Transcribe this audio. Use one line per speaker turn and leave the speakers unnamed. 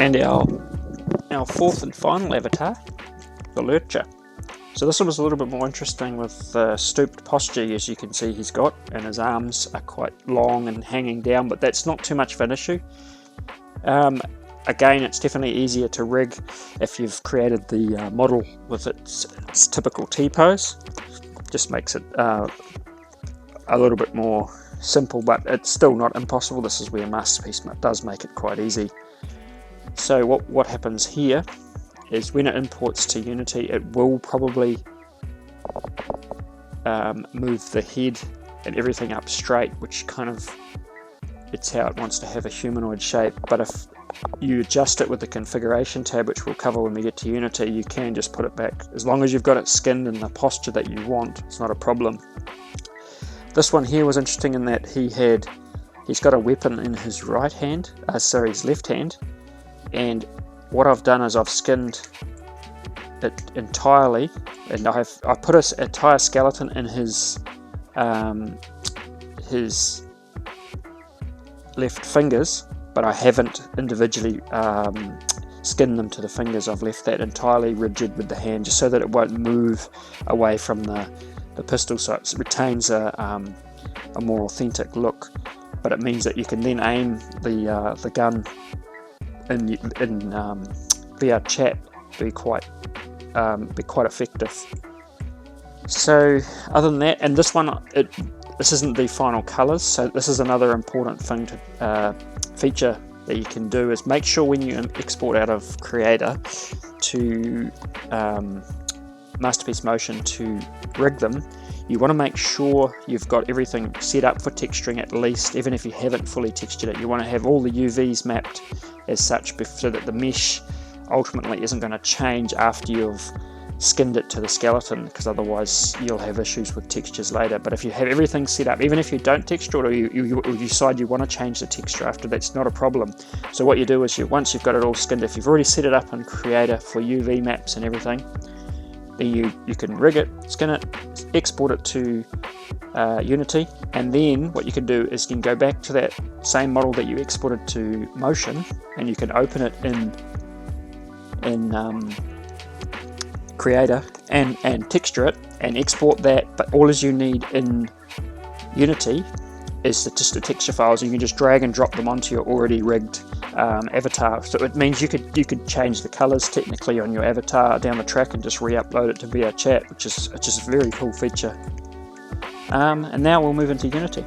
And our fourth and final avatar, the lurcher. So this one was a little bit more interesting with the stooped posture, as you can see he's got, and his arms are quite long and hanging down, but that's not too much of an issue. Again, it's definitely easier to rig if you've created the model with its typical T-pose. Just makes it a little bit more simple, but it's still not impossible. This is where Masterpiece does make it quite easy. So what happens here is when it imports to Unity, it will probably move the head and everything up straight, which kind of, it's how it wants to have a humanoid shape. But if you adjust it with the configuration tab, which we'll cover when we get to Unity, you can just put it back. As long as you've got it skinned in the posture that you want, it's not a problem. This one here was interesting in that he's got a weapon in his right hand, his left hand, and what I've done is I've skinned it entirely, and I put an entire skeleton in his left fingers, but I haven't individually skinned them to the fingers. I've left that entirely rigid with the hand, just so that it won't move away from the pistol, so it retains a more authentic look. But it means that you can then aim the gun in VRChat be quite effective. So other than that, and this one, this isn't the final colors, so this is another important thing to feature that you can do, is make sure when you export out of Creator to Masterpiece Motion to rig them, you want to make sure you've got everything set up for texturing at least, even if you haven't fully textured it. You want to have all the UVs mapped as such, so that the mesh ultimately isn't going to change after you've skinned it to the skeleton, because otherwise you'll have issues with textures later. But if you have everything set up, even if you don't texture it, or you decide you want to change the texture after, that's not a problem. So what you do is, once you've got it all skinned, if you've already set it up in Creator for UV maps and everything, then you can rig it, skin it, export it to Unity, and then what you can do is you can go back to that same model that you exported to Motion, and you can open it in Creator and texture it and export that. But all as you need in Unity is just the texture files. You can just drag and drop them onto your already rigged avatar. So it means you could change the colors technically on your avatar down the track and just re-upload it to VRChat, which is a very cool feature. And now we'll move into Unity.